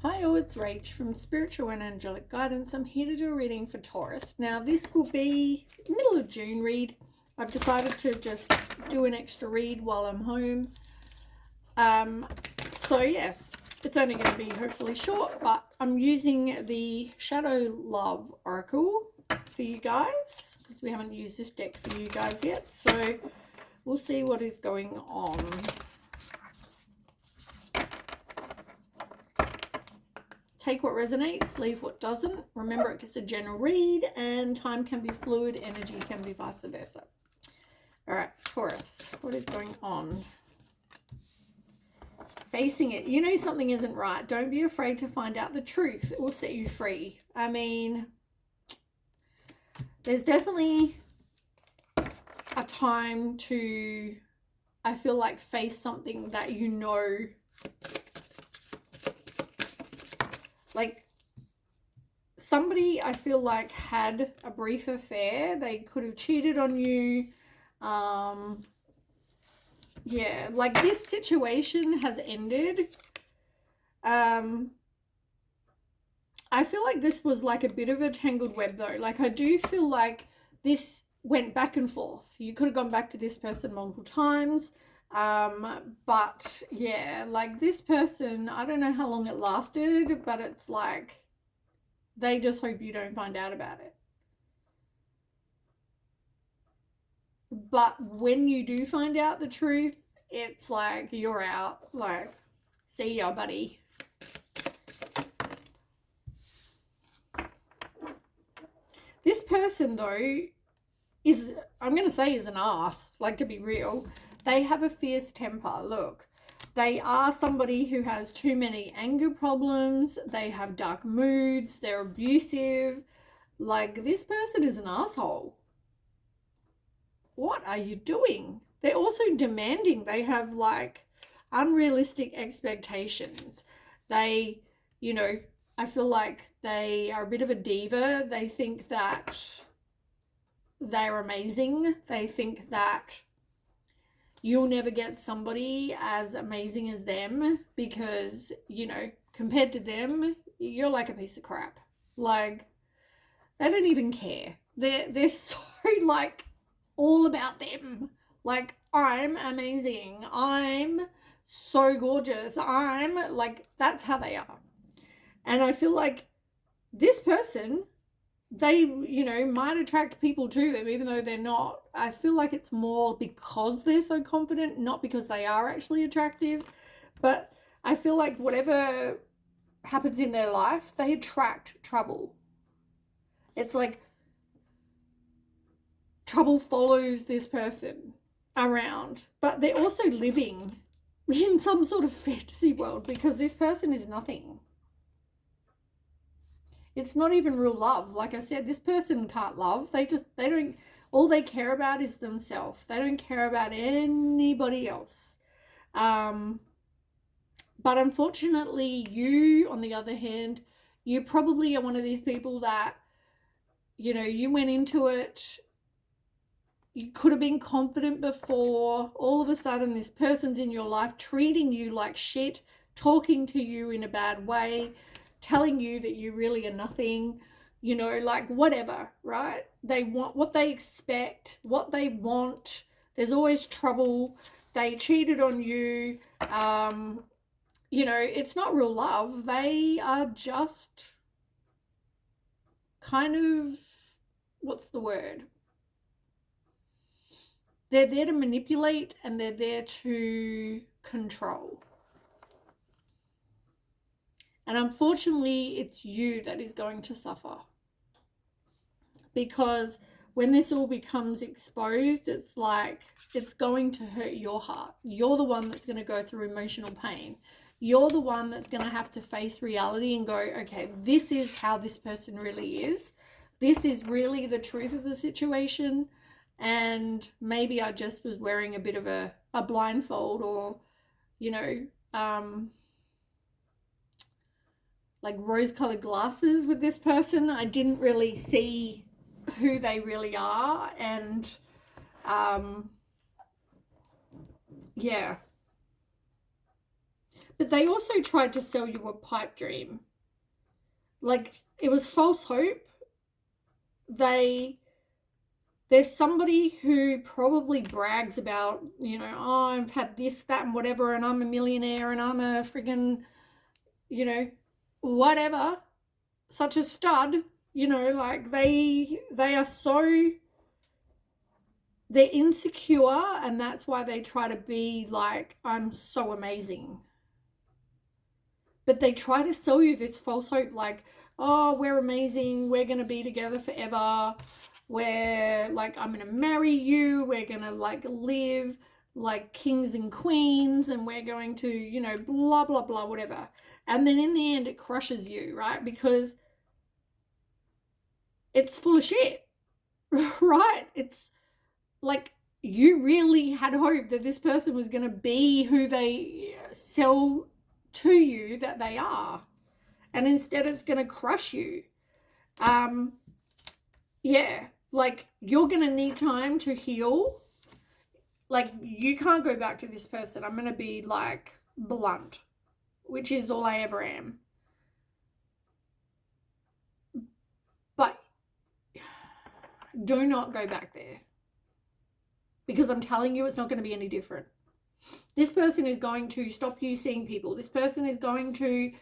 Hi all, it's Rach from Spiritual and Angelic Guidance. I'm here to do a reading for Taurus. Now this will be middle of June read. I've decided to just do an extra read while I'm home. So yeah, it's only going to be hopefully short, but I'm using the Shadow Love Oracle for you guys because we haven't used this deck for you guys yet. So we'll see what is going on. Take what resonates, leave what doesn't. Remember, it's a general read and time can be fluid, energy can be vice versa. All right, Taurus, what is going on? Facing it. You know something isn't right. Don't be afraid to find out the truth. It will set you free. I mean, there's definitely a time to, I feel like, face something that you know. Like, somebody, I feel like, had a brief affair. They could have cheated on you. Yeah, like this situation has ended. I feel like this was like a bit of a tangled web though. Like I do feel like this went back and forth. You could have gone back to this person multiple times. But yeah, like this person, I don't know how long it lasted, but it's like they just hope you don't find out about it. But when you do find out the truth, it's like you're out. Like, see ya, buddy. This person, though, is, I'm going to say, is an ass. Like, to be real. They have a fierce temper. Look, they are somebody who has too many anger problems. They have dark moods. They're abusive. Like, this person is an asshole. What are you doing? They're also demanding. They have, like, unrealistic expectations. They, you know, I feel like they are a bit of a diva. They think that they're amazing. They think that you'll never get somebody as amazing as them because, you know, compared to them, you're like a piece of crap. Like, they don't even care. They're so, like, all about them. Like, I'm amazing. I'm so gorgeous. I'm, like, that's how they are. And I feel like this person, they, you know, might attract people to them even though they're not. I feel like it's more because they're so confident, not because they are actually attractive. But I feel like whatever happens in their life, they attract trouble. It's like trouble follows this person around, but they're also living in some sort of fantasy world because this person is nothing. It's not even real love. Like I said, this person can't love. They don't, all they care about is themselves. They don't care about anybody else. But unfortunately, you, on the other hand, you probably are one of these people that, you know, you went into it, you could have been confident before. All of a sudden, this person's in your life treating you like shit, talking to you in a bad way, telling you that you really are nothing, you know, like whatever, right? They want what they expect, what they want. There's always trouble. They cheated on you. You know, it's not real love. They are just kind of, what's the word? They're there to manipulate and they're there to control. And unfortunately, it's you that is going to suffer. Because when this all becomes exposed, it's like it's going to hurt your heart. You're the one that's going to go through emotional pain. You're the one that's going to have to face reality and go, okay, this is how this person really is. This is really the truth of the situation. And maybe I just was wearing a bit of a blindfold or, you know, like rose-colored glasses with this person. I didn't really see who they really are. And, yeah. But they also tried to sell you a pipe dream. Like, it was false hope. There's somebody who probably brags about, you know, oh, I've had this, that, and whatever, and I'm a millionaire, and I'm a friggin', you know, whatever, such a stud, you know, like they are so, they're insecure, and that's why they try to be like, I'm so amazing. But they try to sell you this false hope, like, oh, we're amazing, we're going to be together forever, we're like, I'm going to marry you, we're going to like live like kings and queens, and we're going to, you know, blah, blah, blah, whatever. And then in the end, it crushes you, right? Because it's full of shit, right? It's like, you really had hope that this person was going to be who they sell to you that they are. And instead it's going to crush you. Yeah, like, you're going to need time to heal. Like, you can't go back to this person. I'm going to be like blunt, which is all I ever am. But do not go back there, because I'm telling you, it's not going to be any different. This person is going to stop you seeing people. This person is going to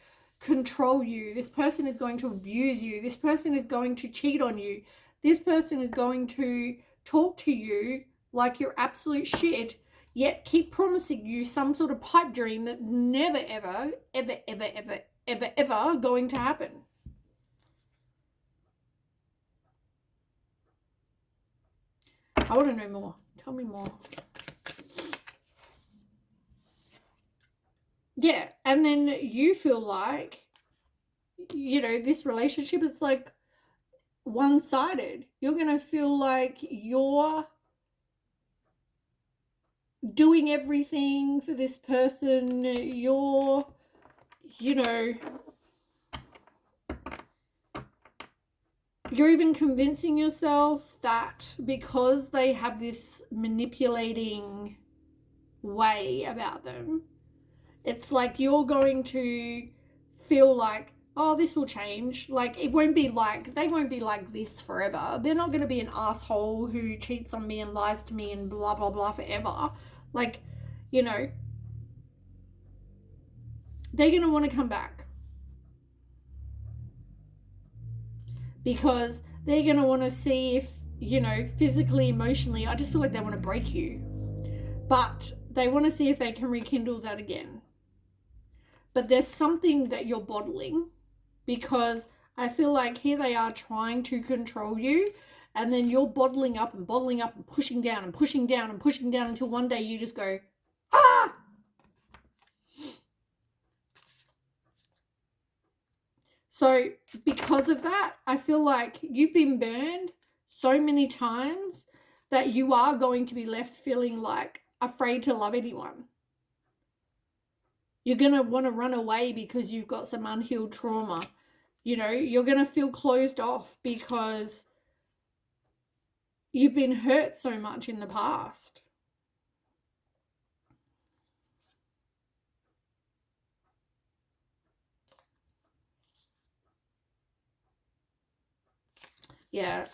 control you. This person is going to abuse you. This person is going to cheat on you. This person is going to talk to you like you're absolute shit, yet keep promising you some sort of pipe dream that's never, ever, ever, ever, ever, ever, ever going to happen. I want to know more. Tell me more. Yeah, and then you feel like, you know, this relationship is like one-sided. You're going to feel like you're doing everything for this person. You're, you know, you're even convincing yourself that because they have this manipulating way about them, it's like you're going to feel like, oh, this will change. Like, it won't be like, they won't be like this forever. They're not going to be an asshole who cheats on me and lies to me and blah, blah, blah forever. Like, you know, they're going to want to come back. Because they're going to want to see if, you know, physically, emotionally, I just feel like they want to break you. But they want to see if they can rekindle that again. But there's something that you're bottling, because I feel like here they are trying to control you, and then you're bottling up and pushing down and pushing down and pushing down until one day you just go, ah! So because of that, I feel like you've been burned so many times that you are going to be left feeling like afraid to love anyone. You're going to want to run away because you've got some unhealed trauma. You know, you're going to feel closed off because you've been hurt so much in the past. Yeah,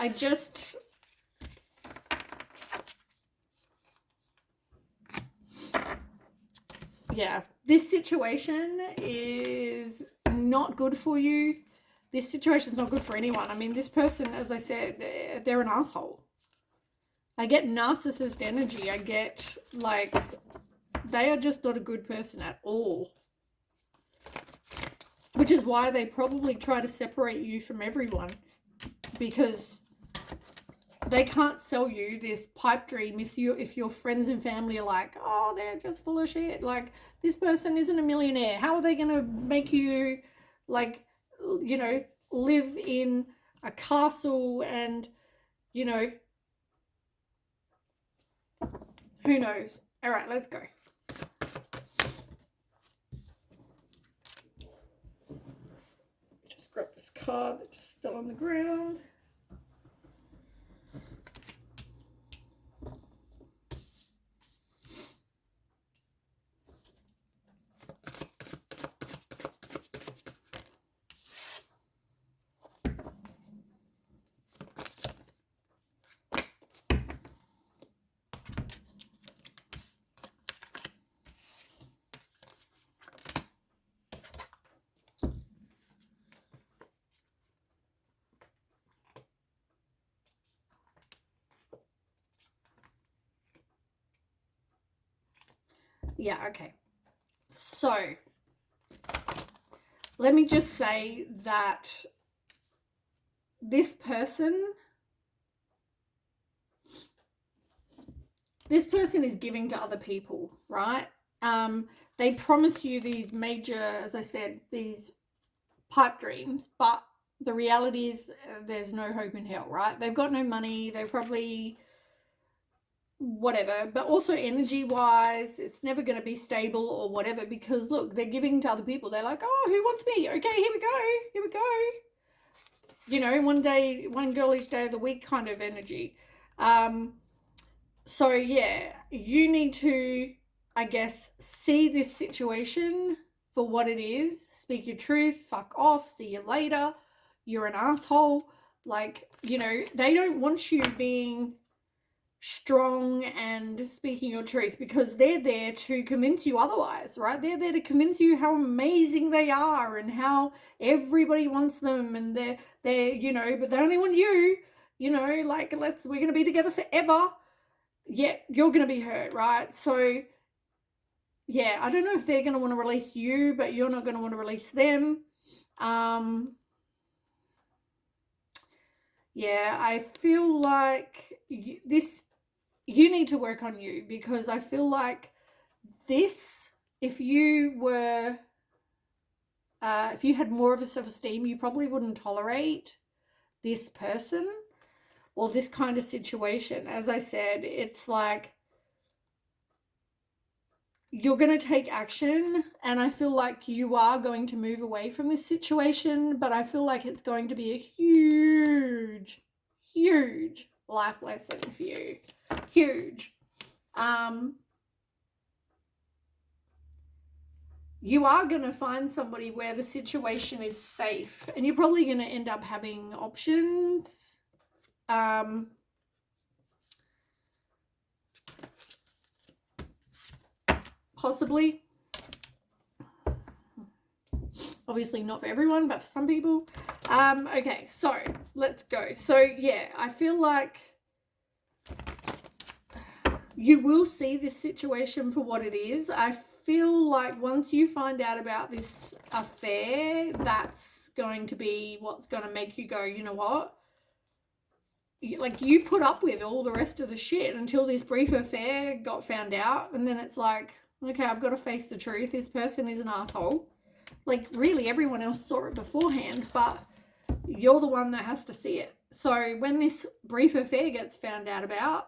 yeah, this situation is not good for you. This situation is not good for anyone. I mean, this person, as I said, they're an asshole. I get narcissist energy. I get, like, they are just not a good person at all. Which is why they probably try to separate you from everyone. Because they can't sell you this pipe dream if your friends and family are like, oh, they're just full of shit. Like, this person isn't a millionaire. How are they going to make you, like, you know, live in a castle and, you know, who knows? All right, let's go. Just grab this card that just fell on the ground. Yeah, okay. So, let me just say that this person is giving to other people, right? They promise you these major, as I said, these pipe dreams, but the reality is there's no hope in hell, right? They've got no money. They're probably whatever, but also energy wise, it's never going to be stable or whatever, because look, they're giving to other people. They're like, oh, who wants me? Okay, here we go. You know, one day, one girl each day of the week kind of energy. So yeah, you need to, I guess, see this situation for what it is. Speak your truth, fuck off, see you later. You're an asshole. Like, you know, they don't want you being strong and speaking your truth, because they're there to convince you otherwise, right? They're there to convince you how amazing they are and how everybody wants them, and they're you know, but they only want you, you know, like, we're gonna be together forever, yet you're gonna be hurt, right? So yeah, I don't know if they're gonna want to release you, but you're not gonna want to release them. Yeah, I feel like you need to work on you, because I feel like this, if you were, if you had more of a self-esteem, you probably wouldn't tolerate this person or this kind of situation. As I said, it's like you're going to take action, and I feel like you are going to move away from this situation, but I feel like it's going to be a huge, huge life lesson for you. Huge. You are going to find somebody where the situation is safe, and you're probably going to end up having options. Possibly. Obviously not for everyone, but for some people. Okay, so let's go. So yeah, I feel like you will see this situation for what it is. I feel like once you find out about this affair, that's going to be what's going to make you go, you know what? Like, you put up with all the rest of the shit until this brief affair got found out, and then it's like, okay, I've got to face the truth. This person is an asshole. Like, really, everyone else saw it beforehand, but you're the one that has to see it. So when this brief affair gets found out about,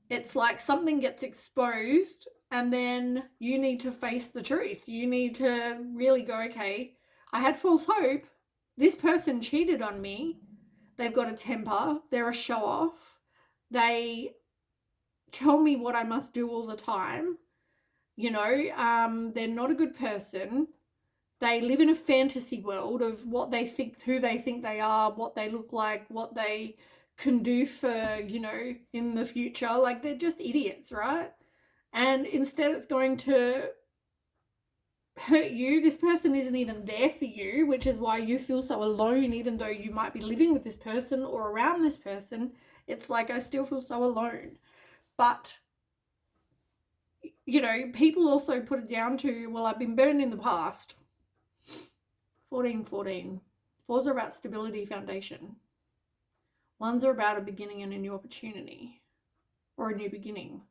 it's like something gets exposed, and then you need to face the truth. You need to really go, okay, I had false hope. This person cheated on me. They've got a temper. They're a show-off. They tell me what I must do all the time. You know, they're not a good person. They live in a fantasy world of what they think, who they think they are, what they look like, what they can do for, you know, in the future. Like, they're just idiots, right? And instead it's going to hurt you. This person isn't even there for you, which is why you feel so alone, even though you might be living with this person or around this person. It's like, I still feel so alone. But, you know, people also put it down to, well, I've been burned in the past. 14. Fours are about stability, foundation. Ones are about a beginning and a new opportunity, or a new beginning.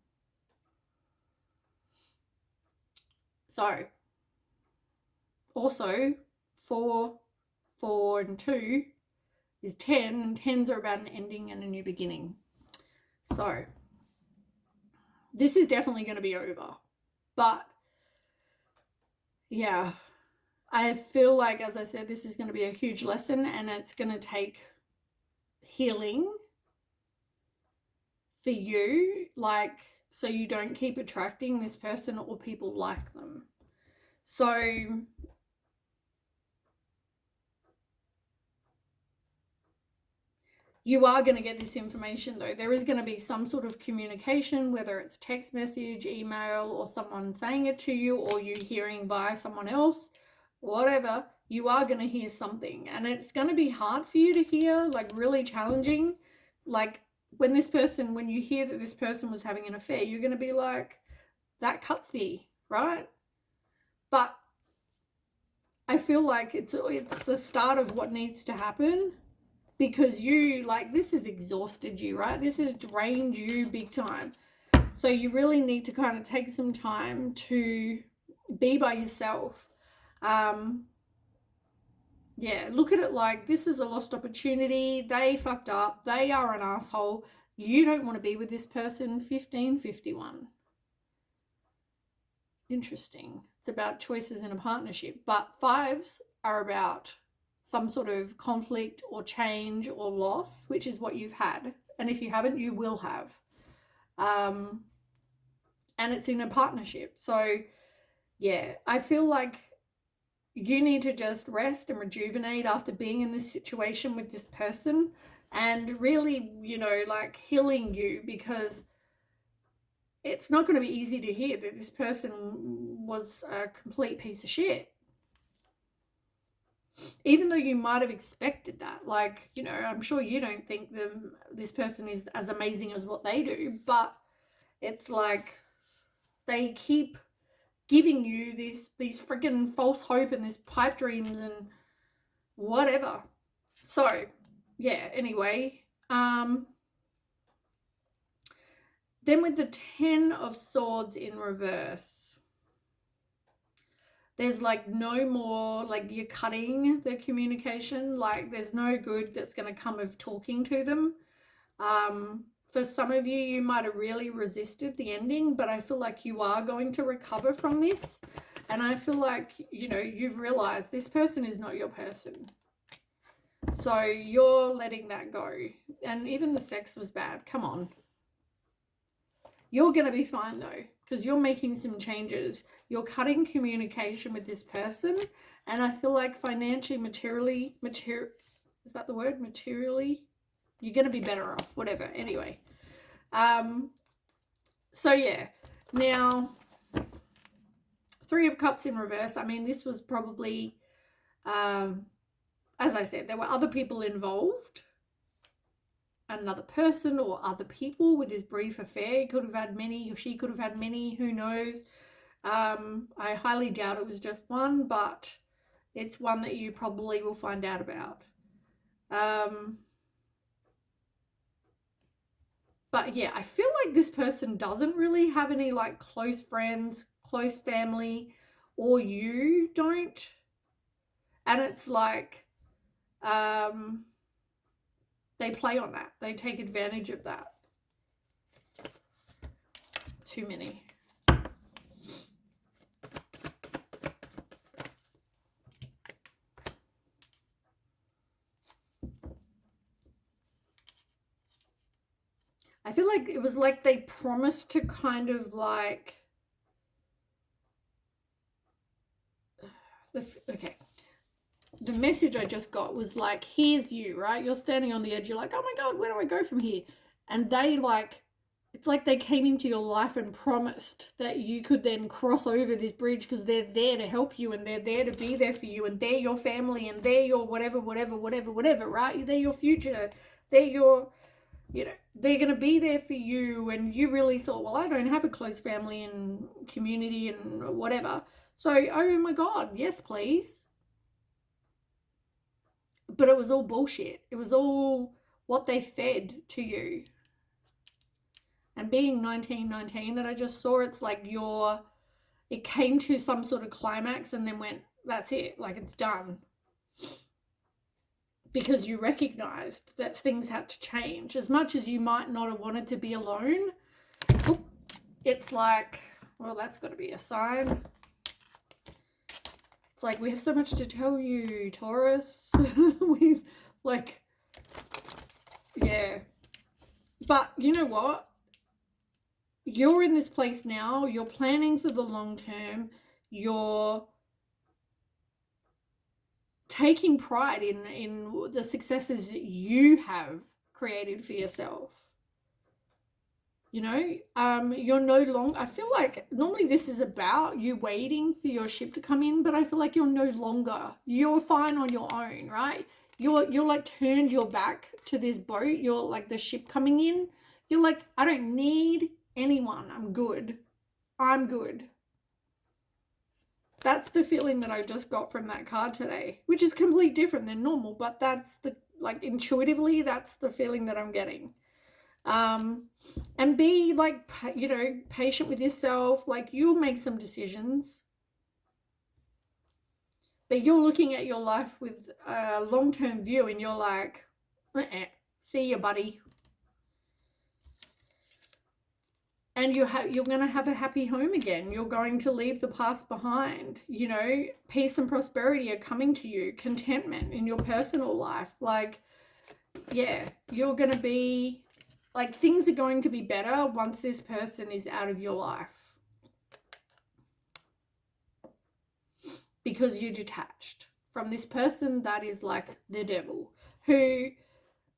So, also, 4, and 2 is 10, and 10s are about an ending and a new beginning. So, this is definitely going to be over. But, yeah, I feel like, as I said, this is going to be a huge lesson, and it's going to take healing for you, like, so you don't keep attracting this person or people like them. So you are going to get this information, though. There is going to be some sort of communication, whether it's text message, email, or someone saying it to you, or you hearing by someone else, whatever. You are going to hear something, and it's going to be hard for you to hear, like, really challenging. Like, when you hear that this person was having an affair, you're going to be like, that cuts me, right? But I feel like it's the start of what needs to happen, because you, like, this has exhausted you, right? This has drained you big time. So you really need to kind of take some time to be by yourself. Yeah, look at it like this is a lost opportunity. They fucked up. They are an asshole. You don't want to be with this person. 1551. Interesting. It's about choices in a partnership. But fives are about some sort of conflict or change or loss, which is what you've had. And if you haven't, you will have. And it's in a partnership. So, yeah, I feel like you need to just rest and rejuvenate after being in this situation with this person, and really, you know, like, healing you, because it's not going to be easy to hear that this person was a complete piece of shit. Even though you might have expected that, like, you know, I'm sure you don't think this person is as amazing as what they do, but it's like they keep giving you these freaking false hope and these pipe dreams and whatever. So, yeah, anyway, then with the 10 of Swords in reverse, there's like no more, like, you're cutting the communication. Like, there's no good that's going to come of talking to them. For some of you, you might have really resisted the ending, but I feel like you are going to recover from this. And I feel like, you know, you've realized this person is not your person. So you're letting that go. And even the sex was bad. Come on. You're going to be fine though, because you're making some changes. You're cutting communication with this person. And I feel like financially, is that the word? Materially? You're going to be better off, whatever. Anyway. So yeah. Now, 3 of Cups in reverse. I mean, this was probably, as I said, there were other people involved. Another person or other people with this brief affair. He could have had many, or she could have had many, who knows. I highly doubt it was just one, but it's one that you probably will find out about. But yeah, I feel like this person doesn't really have any like close friends, close family, or you don't. And it's like, they play on that. They take advantage of that. Too many. I feel like it was like they promised to kind of like, okay, the message I just got was like, here's you, right? You're standing on the edge. You're like, oh my God, where do I go from here? And they like, it's like they came into your life and promised that you could then cross over this bridge because they're there to help you and they're there to be there for you and they're your family and they're your whatever, right? They're your future. They're your, you know, they're going to be there for you. And you really thought, well, I don't have a close family and community and whatever. So, oh my God, yes, please. But it was all bullshit. It was all what they fed to you. And being 1919 that I just saw, it's like it came to some sort of climax and then went, that's it, like it's done. Because you recognized that things had to change. As much as you might not have wanted to be alone, it's like, well, that's got to be a sign. It's like, we have so much to tell you, Taurus. We've, like, yeah. But you know what? You're in this place now. You're planning for the long term. You're taking pride in the successes that you have created for yourself. You know, you're no longer, I feel like normally this is about you waiting for your ship to come in, but I feel like you're fine on your own, right? You're like turned your back to this boat. You're like the ship coming in. You're like, I don't need anyone. I'm good. I'm good. That's the feeling that I just got from that card today, which is completely different than normal, but that's the, like, intuitively, that's the feeling that I'm getting. And be, like, you know, patient with yourself. Like, you'll make some decisions, but you're looking at your life with a long-term view, and you're like, see you, buddy. And you're going to have a happy home again. You're going to leave the past behind. You know, peace and prosperity are coming to you. Contentment in your personal life. Like, yeah, you're going to be, like, things are going to be better once this person is out of your life. Because you're detached from this person that is like the devil, who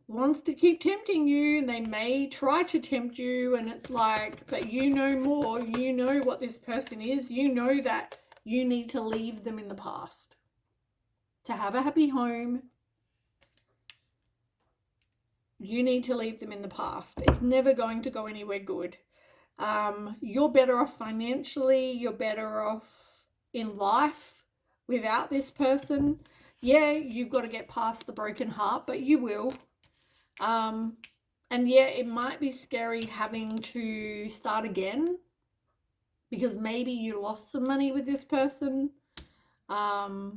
wants to keep tempting you, and they may try to tempt you, and it's like, but you know more, you know what this person is, you know that you need to leave them in the past to have a happy home. You need to leave them in the past. It's never going to go anywhere good. You're better off financially, you're better off in life without this person. Yeah, you've got to get past the broken heart, but you will. And yeah, it might be scary having to start again, because maybe you lost some money with this person. Or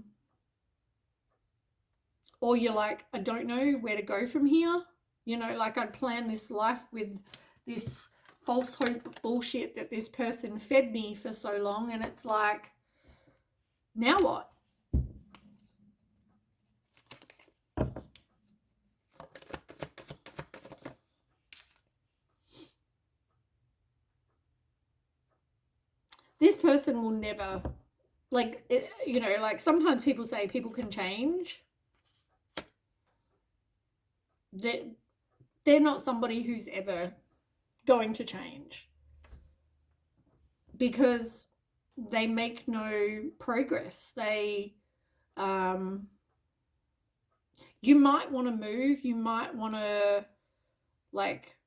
you're like, I don't know where to go from here. You know, like, I'd planned this life with this false hope bullshit that this person fed me for so long, and it's like, now what? This person will never, like, you know, like, sometimes people say people can change. They're not somebody who's ever going to change, because they make no progress. You might want to move, you might want to, like,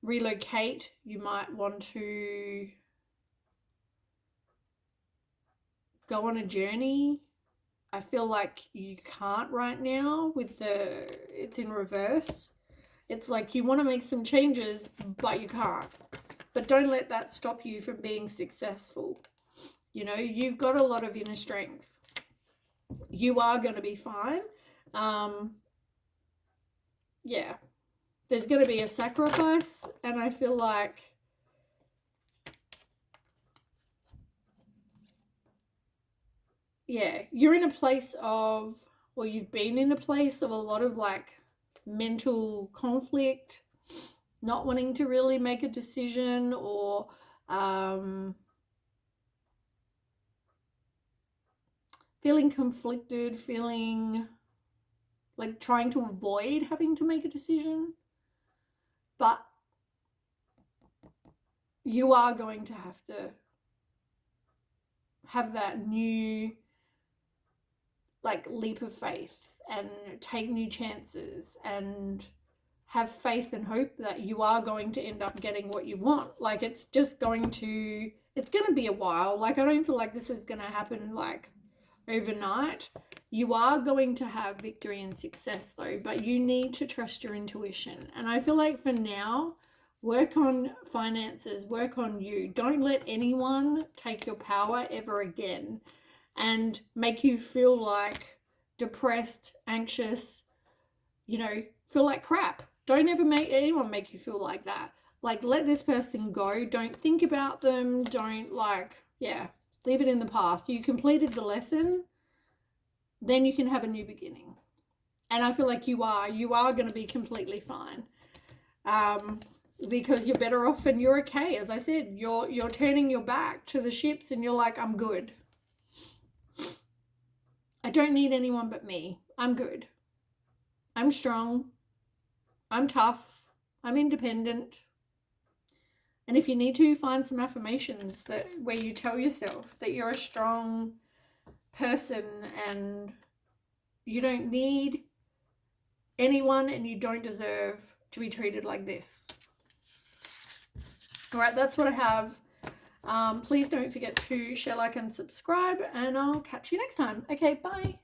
relocate, you might want to go on a journey. I feel like you can't right now with it's in reverse. It's like you want to make some changes, but you can't. But don't let that stop you from being successful. You know, you've got a lot of inner strength. You are going to be fine. Yeah, there's going to be a sacrifice, and I feel like, yeah, you're in a place of, or you've been in a place of a lot of, like, mental conflict, not wanting to really make a decision, or feeling conflicted, feeling like trying to avoid having to make a decision. But you are going to have that new, like, leap of faith, and take new chances, and have faith and hope that you are going to end up getting what you want. Like, it's going to be a while. Like, I don't feel like this is going to happen, like, overnight. You are going to have victory and success, though, but you need to trust your intuition. And I feel like for now, work on finances, work on you. Don't let anyone take your power ever again and make you feel like depressed, anxious, you know, feel like crap. Don't ever make anyone make you feel like that. Like, let this person go. Don't think about them. Don't, like, yeah, leave it in the past. You completed the lesson, then you can have a new beginning. And I feel like you are going to be completely fine. Because you're better off and you're okay. As I said, you're turning your back to the ships, and you're like, I'm good. I don't need anyone but me. I'm good. I'm strong. I'm tough. I'm independent. And if you need to, find some affirmations where you tell yourself that you're a strong person, and you don't need anyone, and you don't deserve to be treated like this. All right, that's what I have. Please don't forget to share, like, and subscribe, and I'll catch you next time. Okay, bye.